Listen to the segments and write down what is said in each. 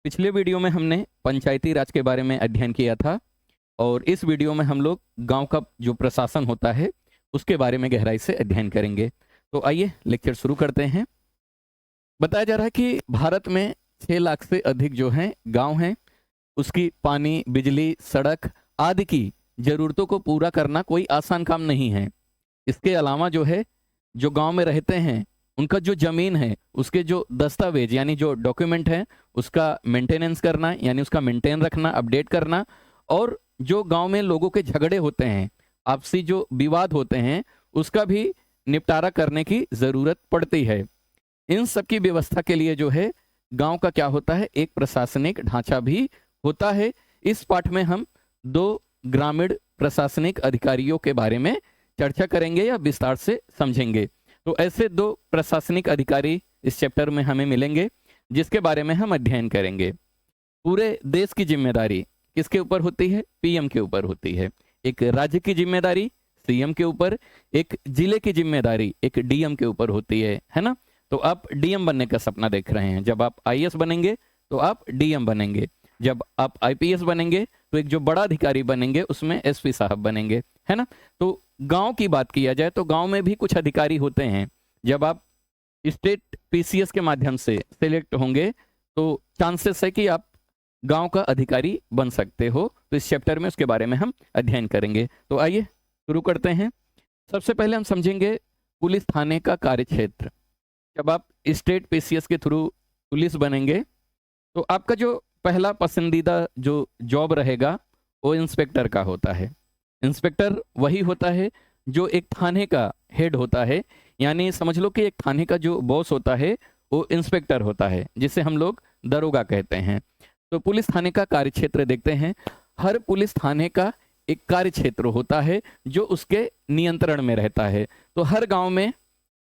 पिछले वीडियो में हमने पंचायती राज के बारे में अध्ययन किया था और इस वीडियो में हम लोग गांव का जो प्रशासन होता है उसके बारे में गहराई से अध्ययन करेंगे। तो आइए लेक्चर शुरू करते हैं। बताया जा रहा है कि भारत में 6 लाख से अधिक जो हैं गांव हैं। उसकी पानी, बिजली, सड़क आदि की ज़रूरतों को पूरा करना कोई आसान काम नहीं है। इसके अलावा जो है, जो गांव में रहते हैं उनका जो ज़मीन है उसके जो दस्तावेज यानी जो डॉक्यूमेंट है उसका मेंटेनेंस करना यानी उसका मेंटेन रखना, अपडेट करना, और जो गांव में लोगों के झगड़े होते हैं, आपसी जो विवाद होते हैं, उसका भी निपटारा करने की ज़रूरत पड़ती है। इन सब की व्यवस्था के लिए जो है गांव का क्या होता है, एक प्रशासनिक ढांचा भी होता है। इस पाठ में हम 2 ग्रामीण प्रशासनिक अधिकारियों के बारे में चर्चा करेंगे या विस्तार से समझेंगे। तो ऐसे 2 प्रशासनिक अधिकारी इस चैप्टर में हमें मिलेंगे जिसके बारे में हम अध्ययन करेंगे। पूरे देश की जिम्मेदारी किसके ऊपर होती है? पीएम के ऊपर होती है। एक राज्य की जिम्मेदारी सीएम के ऊपर, एक जिले की जिम्मेदारी एक डीएम के ऊपर होती है ना। तो आप डीएम बनने का सपना देख रहे हैं। जब आप आईएएस बनेंगे तो आप डीएम बनेंगे। जब आप आईपीएस बनेंगे तो एक जो बड़ा अधिकारी बनेंगे उसमें एसपी साहब बनेंगे, है ना। तो गांव की बात किया जाए तो गांव में भी कुछ अधिकारी होते हैं। जब आप स्टेट पीसीएस के माध्यम से सिलेक्ट होंगे तो चांसेस है कि आप गांव का अधिकारी बन सकते हो। तो इस चैप्टर में उसके बारे में हम अध्ययन करेंगे। तो आइए शुरू करते हैं। सबसे पहले हम समझेंगे पुलिस थाने का कार्यक्षेत्र। जब आप स्टेट पीसीएस के थ्रू पुलिस बनेंगे तो आपका जो पहला पसंदीदा जो जॉब रहेगा वो इंस्पेक्टर का होता है। इंस्पेक्टर वही होता है जो एक थाने का हेड होता है, यानी समझ लो कि एक थाने का जो बॉस होता है वो इंस्पेक्टर होता है, जिसे हम लोग दरोगा कहते हैं। तो पुलिस थाने का कार्यक्षेत्र देखते हैं। हर पुलिस थाने का एक कार्यक्षेत्र होता है जो उसके नियंत्रण में रहता है। तो हर गांव में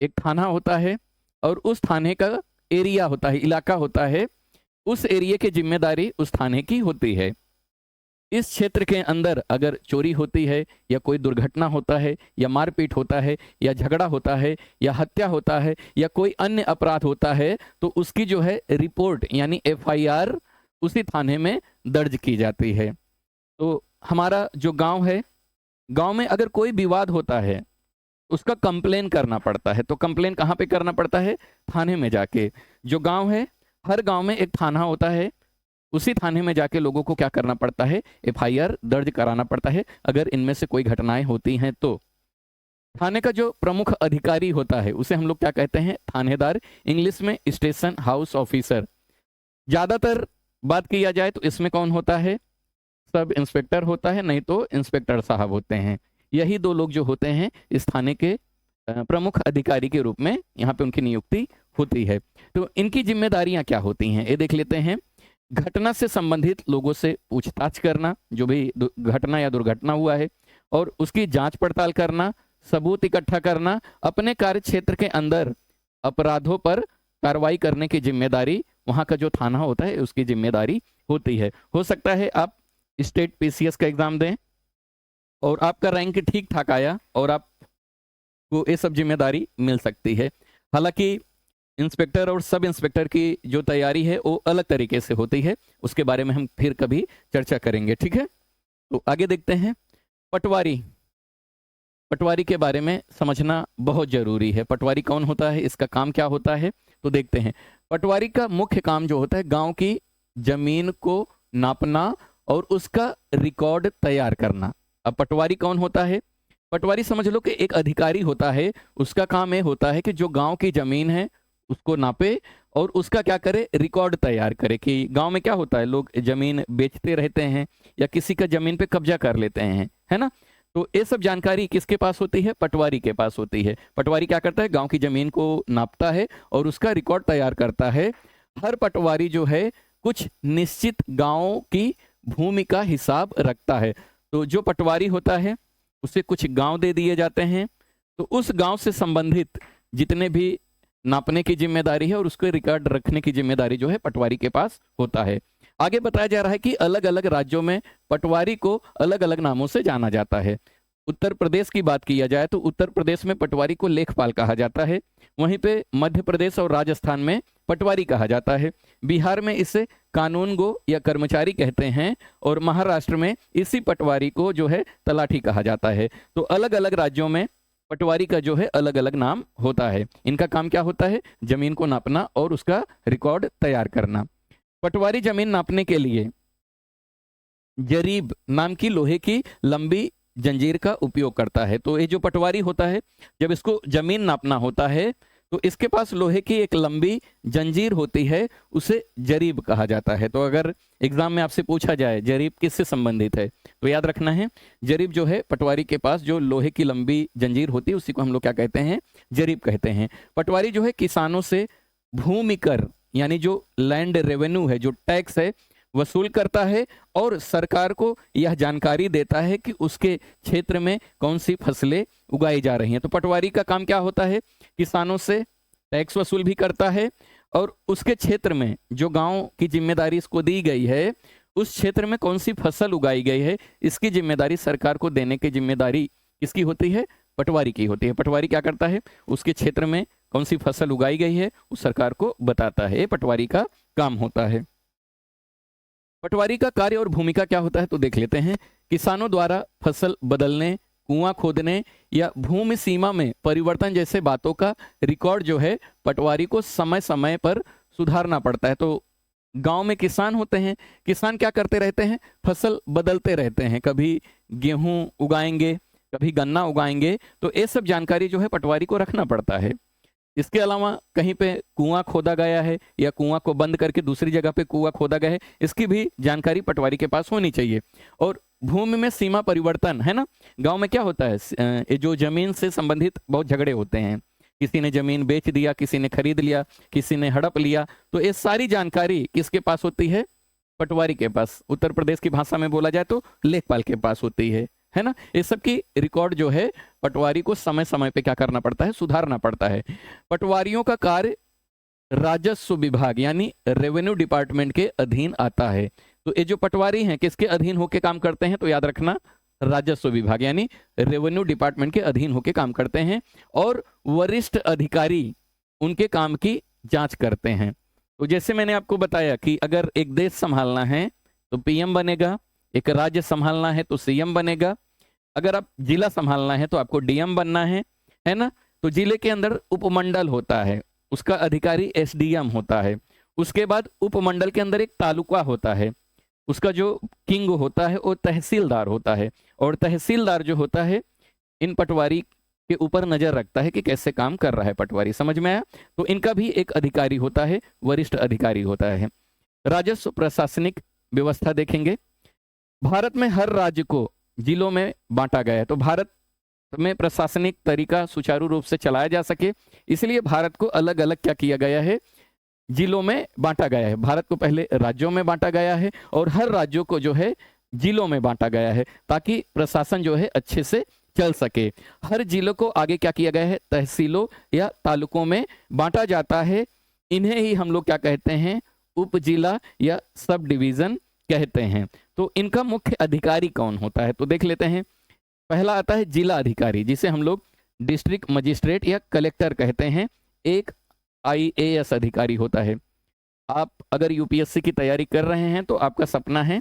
एक थाना होता है और उस थाने का एरिया होता है, इलाका होता है। उस एरिया की जिम्मेदारी उस थाने की होती है। इस क्षेत्र के अंदर अगर चोरी होती है या कोई दुर्घटना होता है या मारपीट होता है या झगड़ा होता है या हत्या होता है या कोई अन्य अपराध होता है तो उसकी जो है रिपोर्ट यानी एफआईआर उसी थाने में दर्ज की जाती है। तो हमारा जो गांव है, गांव में अगर कोई विवाद होता है उसका कंप्लेन करना पड़ता है। तो कंप्लेन कहाँ पे करना पड़ता है? थाने में जाके। जो गांव है, हर गांव में एक थाना होता है। उसी थाने में जाके लोगों को क्या करना पड़ता है? एफआईआर दर्ज कराना पड़ता है अगर इनमें से कोई घटनाएं होती हैं तो। थाने का जो प्रमुख अधिकारी होता है उसे हम लोग क्या कहते हैं? थानेदार। इंग्लिश में स्टेशन हाउस ऑफिसर। ज्यादातर बात किया जाए तो इसमें कौन होता है? सब इंस्पेक्टर होता है, नहीं तो इंस्पेक्टर साहब होते हैं। यही 2 लोग जो होते हैं इस थाने के प्रमुख अधिकारी के रूप में यहाँ पे उनकी नियुक्ति होती है। तो इनकी जिम्मेदारियां क्या होती हैं ये देख लेते हैं। घटना से संबंधित लोगों से पूछताछ करना, जो भी घटना या दुर्घटना हुआ है, और उसकी जांच पड़ताल करना, सबूत इकट्ठा करना, अपने कार्य क्षेत्र के अंदर अपराधों पर कार्रवाई करने की जिम्मेदारी वहाँ का जो थाना होता है उसकी जिम्मेदारी होती है। हो सकता है आप स्टेट पीसीएस का एग्जाम दें और आपका रैंक ठीक ठाक आया और आपको ये सब जिम्मेदारी मिल सकती है। हालांकि इंस्पेक्टर और सब इंस्पेक्टर की जो तैयारी है वो अलग तरीके से होती है, उसके बारे में हम फिर कभी चर्चा करेंगे, ठीक है। तो आगे देखते हैं। पटवारी। पटवारी के बारे में समझना बहुत जरूरी है। पटवारी कौन होता है, इसका काम क्या होता है, तो देखते हैं। पटवारी का मुख्य काम जो होता है गांव की जमीन को नापना और उसका रिकॉर्ड तैयार करना। अब पटवारी कौन होता है? पटवारी समझ लो कि एक अधिकारी होता है। उसका काम ये होता है कि जो गांव की जमीन है उसको नापे और उसका क्या करे? रिकॉर्ड तैयार करे। कि गांव में क्या होता है, लोग जमीन बेचते रहते हैं या किसी का जमीन पे कब्जा कर लेते हैं, है ना। तो ये सब जानकारी किसके पास होती है? पटवारी के पास होती है। पटवारी क्या करता है? गांव की जमीन को नापता है और उसका रिकॉर्ड तैयार करता है। हर पटवारी जो है कुछ निश्चित गांव की भूमि का हिसाब रखता है। तो जो पटवारी होता है उसे कुछ गांव दे दिए जाते हैं, तो उस गांव से संबंधित जितने भी नापने की जिम्मेदारी है और उसके रिकॉर्ड रखने की जिम्मेदारी जो है पटवारी के पास होता है। आगे बताया जा रहा है कि अलग अलग राज्यों में पटवारी को अलग अलग नामों से जाना जाता है। उत्तर प्रदेश की बात किया जाए तो उत्तर प्रदेश में पटवारी को लेखपाल कहा जाता है। वहीं पे मध्य प्रदेश और राजस्थान में पटवारी कहा जाता है। बिहार में इसे कानूनगो या कर्मचारी कहते हैं और महाराष्ट्र में इसी पटवारी को जो है तलाठी कहा जाता है। तो अलग अलग राज्यों में पटवारी का जो है अलग अलग नाम होता है। इनका काम क्या होता है? जमीन को नापना और उसका रिकॉर्ड तैयार करना। पटवारी जमीन नापने के लिए जरीब नाम की लोहे की लंबी जंजीर का उपयोग करता है। तो ये जो पटवारी होता है, जब इसको जमीन नापना होता है तो इसके पास लोहे की एक लंबी जंजीर होती है, उसे जरीब कहा जाता है। तो अगर एग्जाम में आपसे पूछा जाए जरीब किससे संबंधित है, तो याद रखना है जरीब जो है पटवारी के पास जो लोहे की लंबी जंजीर होती है उसी को हम लोग क्या कहते हैं? जरीब कहते हैं। पटवारी जो है किसानों से भूमि कर यानी जो लैंड रेवेन्यू है, जो टैक्स है, वसूल करता है और सरकार को यह जानकारी देता है कि उसके क्षेत्र में कौन सी फसलें उगाई जा रही हैं। तो पटवारी का काम क्या होता है? किसानों से टैक्स वसूल भी करता है और उसके क्षेत्र में जो गांव की जिम्मेदारी इसको दी गई है, उस क्षेत्र में कौन सी फसल उगाई गई है, इसकी जिम्मेदारी सरकार को देने की जिम्मेदारी किसकी होती है? पटवारी की होती है। पटवारी क्या करता है? उसके क्षेत्र में कौन सी फसल उगाई गई है उस सरकार को बताता है। ये पटवारी का काम होता है। पटवारी का कार्य और भूमिका क्या होता है तो देख लेते हैं। किसानों द्वारा फसल बदलने, कुआं खोदने या भूमि सीमा में परिवर्तन जैसे बातों का रिकॉर्ड जो है पटवारी को समय समय पर सुधारना पड़ता है। तो गांव में किसान होते हैं, किसान क्या करते रहते हैं? फसल बदलते रहते हैं, कभी गेहूं उगाएंगे, कभी गन्ना उगाएंगे। तो ये सब जानकारी जो है पटवारी को रखना पड़ता है। इसके अलावा कहीं पे कुआं खोदा गया है या कुआं को बंद करके दूसरी जगह पे कुआं खोदा गया है, इसकी भी जानकारी पटवारी के पास होनी चाहिए। और भूमि में सीमा परिवर्तन है ना, गांव में क्या होता है, ये जो जमीन से संबंधित बहुत झगड़े होते हैं, किसी ने जमीन बेच दिया, किसी ने खरीद लिया, किसी ने हड़प लिया, तो ये सारी जानकारी किसके पास होती है? पटवारी के पास। उत्तर प्रदेश की भाषा में बोला जाए तो लेखपाल के पास होती है ना। ये सब की रिकॉर्ड जो है पटवारी को समय समय पे क्या करना पड़ता है? सुधारना पड़ता है। पटवारियों का कार्य राजस्व विभाग यानी रेवेन्यू डिपार्टमेंट के अधीन आता है। तो ये जो पटवारी हैं किसके अधीन होके काम करते हैं? तो याद रखना राजस्व विभाग यानी रेवेन्यू डिपार्टमेंट के अधीन होके काम करते हैं और वरिष्ठ अधिकारी उनके काम की जांच करते हैं। तो जैसे मैंने आपको बताया कि अगर एक देश संभालना है तो पीएम बनेगा, एक राज्य संभालना है तो सीएम बनेगा, अगर आप जिला संभालना है तो आपको डीएम बनना है ना। तो जिले के अंदर उपमंडल होता है, उसका अधिकारी एसडीएम होता है। उसके बाद उपमंडल के अंदर एक तालुका होता है, उसका जो किंग होता है वो तहसीलदार होता है। और तहसीलदार जो होता है इन पटवारी के ऊपर नजर रखता है कि कैसे काम कर रहा है पटवारी। समझ में आया? तो इनका भी एक अधिकारी होता है, वरिष्ठ अधिकारी होता है। राजस्व प्रशासनिक व्यवस्था देखेंगे। भारत में हर राज्य को जिलों में बांटा गया है। तो भारत में प्रशासनिक तरीका सुचारू रूप से चलाया जा सके इसलिए भारत को अलग अलग क्या किया गया है? जिलों में बांटा गया है। भारत को पहले राज्यों में बांटा गया है और हर राज्यों को जो है जिलों में बांटा गया है ताकि प्रशासन जो है अच्छे से चल सके। हर जिलों को आगे क्या किया गया है? तहसीलों या तालुकों में बांटा जाता है। इन्हें ही हम लोग क्या कहते हैं? उप जिला या सब डिवीजन कहते हैं। तो इनका मुख्य अधिकारी कौन होता है तो देख लेते हैं। पहला आता है जिला अधिकारी, जिसे हम लोग डिस्ट्रिक्ट मजिस्ट्रेट या कलेक्टर कहते हैं। एक आईएएस अधिकारी होता है। आप अगर यूपीएससी की तैयारी कर रहे हैं तो आपका सपना है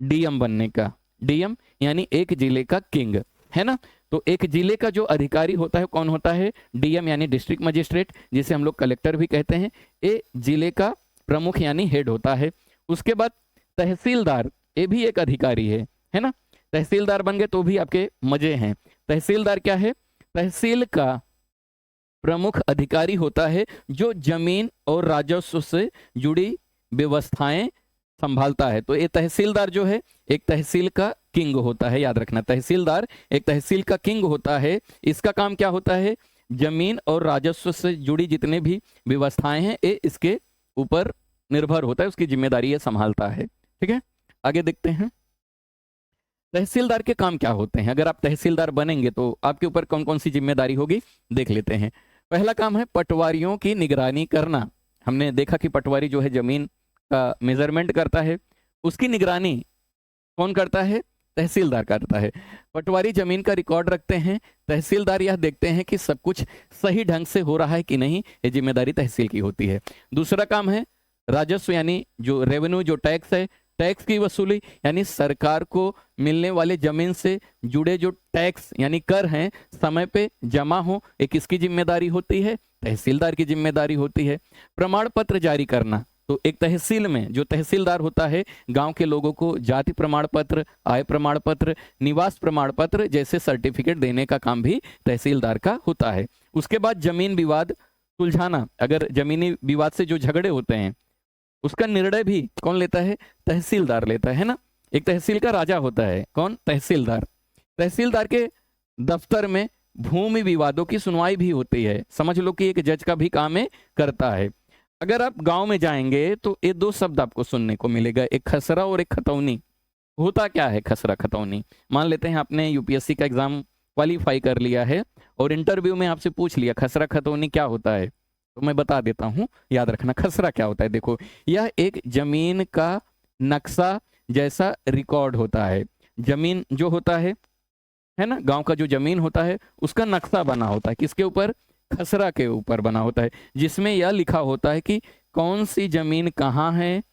डीएम बनने का। डीएम यानी एक जिले का किंग, है ना। तो एक जिले का जो अधिकारी होता है कौन होता है? डीएम यानी डिस्ट्रिक्ट मजिस्ट्रेट, जिसे हम लोग कलेक्टर भी कहते हैं। ये जिले का प्रमुख यानी हेड होता है। उसके बाद तहसीलदार, ये भी एक अधिकारी है ना। तहसीलदार बन गए तो भी आपके मजे हैं। तहसीलदार क्या है? तहसील का प्रमुख अधिकारी होता है जो जमीन और राजस्व से जुड़ी व्यवस्थाएं संभालता है। तो ये तहसीलदार जो है एक तहसील का किंग होता है। याद रखना, तहसीलदार एक तहसील का किंग होता है। इसका काम क्या होता है? जमीन और राजस्व से जुड़ी जितने भी व्यवस्थाएं हैं ये इसके ऊपर निर्भर होता है, उसकी जिम्मेदारी ये संभालता है। ठीक है, आगे देखते हैं तहसीलदार के काम क्या होते हैं। अगर आप तहसीलदार बनेंगे तो आपके ऊपर कौन कौन सी जिम्मेदारी होगी, देख लेते हैं। पहला काम है पटवारियों की निगरानी करना। हमने देखा कि पटवारी जो है जमीन का मेजरमेंट करता है, उसकी निगरानी कौन करता है? तहसीलदार करता है। पटवारी जमीन का रिकॉर्ड रखते हैं, तहसीलदार यह देखते हैं कि सब कुछ सही ढंग से हो रहा है कि नहीं, ये जिम्मेदारी तहसील की होती है। दूसरा काम है राजस्व यानी जो रेवेन्यू, जो टैक्स है, टैक्स की वसूली यानी सरकार को मिलने वाले जमीन से जुड़े जो टैक्स यानी कर हैं समय पे जमा हो, एक किसकी जिम्मेदारी होती है, तहसीलदार की जिम्मेदारी होती है। प्रमाण पत्र जारी करना, तो एक तहसील में जो तहसीलदार होता है गांव के लोगों को जाति प्रमाण पत्र, आय प्रमाण पत्र, निवास प्रमाण पत्र जैसे सर्टिफिकेट देने का काम भी तहसीलदार का होता है। उसके बाद जमीन विवाद सुलझाना, अगर जमीनी विवाद से जो झगड़े होते हैं उसका निर्णय भी कौन लेता है, तहसीलदार लेता है ना। एक तहसील का राजा होता है कौन, तहसीलदार। तहसीलदार के दफ्तर में भूमि विवादों की सुनवाई भी होती है, समझ लो कि एक जज का भी काम है करता है। अगर आप गांव में जाएंगे तो ये दो शब्द आपको सुनने को मिलेगा, एक खसरा और एक खतौनी। होता क्या है खसरा खतौनी, मान लेते हैं आपने यूपीएससी का एग्जाम क्वालिफाई कर लिया है और इंटरव्यू में आपसे पूछ लिया खसरा खतौनी क्या होता है, तो मैं बता देता हूं, याद रखना। खसरा क्या होता है, देखो यह एक जमीन का नक्शा जैसा रिकॉर्ड होता है। जमीन जो होता है ना, गांव का जो जमीन होता है उसका नक्शा बना होता है, किसके ऊपर, खसरा के ऊपर बना होता है, जिसमें यह लिखा होता है कि कौन सी जमीन कहाँ है,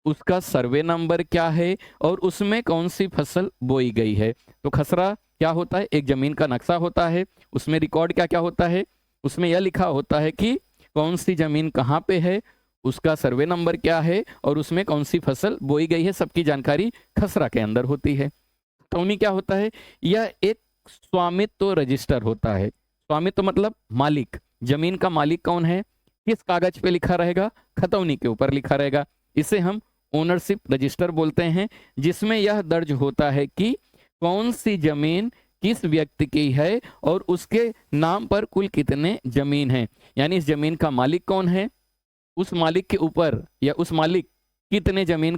उसका सर्वे नंबर क्या है और उसमें कौन सी फसल बोई गई है। तो खसरा क्या होता है, एक जमीन का नक्शा होता है, उसमें रिकॉर्ड क्या क्या होता है, उसमें यह लिखा होता है कि कौन सी जमीन कहाँ पे है, उसका सर्वे नंबर क्या है और उसमें कौन सी फसल बोई गई है, सबकी जानकारी खसरा के अंदर होती है। खतौनी क्या होता है, यह एक स्वामित्व रजिस्टर होता है। स्वामित्व मतलब मालिक, जमीन का मालिक कौन है, किस कागज पे लिखा रहेगा, खतौनी के ऊपर लिखा रहेगा। इसे हम ओनरशिप रजिस्टर बोलते हैं, जिसमें यह दर्ज होता है कि कौन सी जमीन किस व्यक्ति की है और उसके नाम पर कुल कितने जमीन है, यानी इस जमीन का मालिक कौन है, उस मालिक के ऊपर या उस मालिक कितने जमीन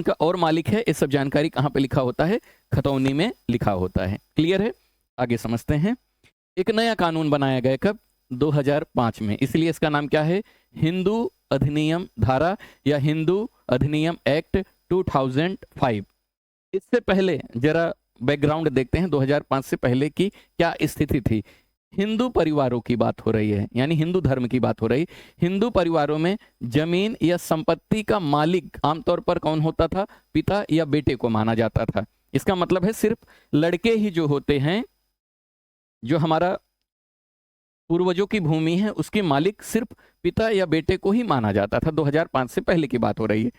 का और मालिक है, ये सब जानकारी कहाँ पे लिखा होता है, खतौनी में लिखा होता है। क्लियर है, आगे समझते हैं। एक नया कानून बनाया गया कब, 2005 में, इसलिए इसका नाम क्या है, हिंदू अधिनियम धारा या हिंदू अधिनियम एक्ट 2005। इससे पहले जरा बैकग्राउंड देखते हैं, 2005 से पहले की क्या स्थिति थी। हिंदू परिवारों की बात हो रही है, यानी हिंदू धर्म की बात हो रही। हिंदू परिवारों में जमीन या संपत्ति का मालिक आमतौर पर कौन होता था, पिता या बेटे को माना जाता था। इसका मतलब है सिर्फ लड़के ही जो होते हैं, जो हमारा पूर्वजों की भूमि है उसके मालिक सिर्फ पिता या बेटे को ही माना जाता था। 2005 से पहले की बात हो रही है।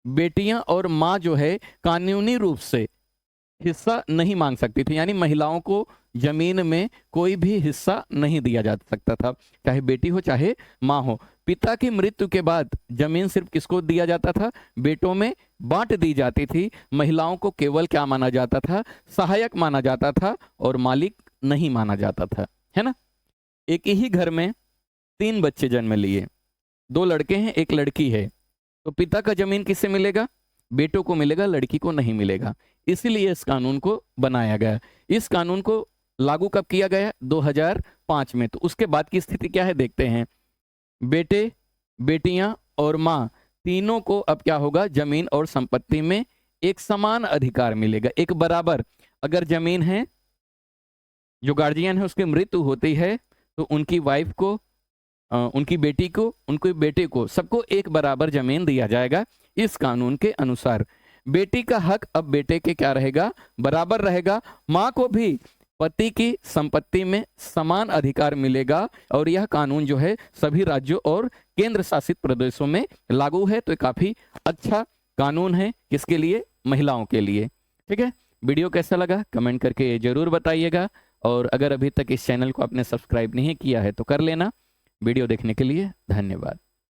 बेटियां और माँ जो है कानूनी रूप से हिस्सा नहीं मांग सकती थी, यानी महिलाओं को जमीन में कोई भी हिस्सा नहीं दिया जा सकता था, चाहे बेटी हो चाहे माँ हो। पिता की मृत्यु के बाद जमीन सिर्फ किसको दिया जाता था, बेटों में बांट दी जाती थी। महिलाओं को केवल क्या माना जाता था, सहायक माना जाता था और मालिक नहीं माना जाता था, है ना। एक ही घर में 3 बच्चे जन्म लिए, 2 लड़के हैं 1 लड़की है, तो पिता का जमीन किससे मिलेगा, बेटों को मिलेगा, लड़की को नहीं मिलेगा। इसलिए इस कानून को बनाया गया। इस कानून को लागू कब किया गया, 2005 में। तो उसके बाद की स्थिति क्या है देखते हैं। बेटे, बेटियां और माँ तीनों को अब क्या होगा, जमीन और संपत्ति में एक समान अधिकार मिलेगा, एक बराबर। अगर जमीन है, जो गार्जियन है उसकी मृत्यु होती है तो उनकी वाइफ को, उनकी बेटी को, उनके बेटे को, सबको एक बराबर जमीन दिया जाएगा। इस कानून के अनुसार बेटी का हक अब बेटे के क्या रहेगा, बराबर रहेगा। माँ को भी पति की संपत्ति में समान अधिकार मिलेगा और यह कानून जो है सभी राज्यों और केंद्र शासित प्रदेशों में लागू है। तो ये काफी अच्छा कानून है, किसके लिए, महिलाओं के लिए। ठीक है, वीडियो कैसा लगा कमेंट करके जरूर बताइएगा और अगर अभी तक इस चैनल को आपने सब्सक्राइब नहीं किया है तो कर लेना। वीडियो देखने के लिए धन्यवाद।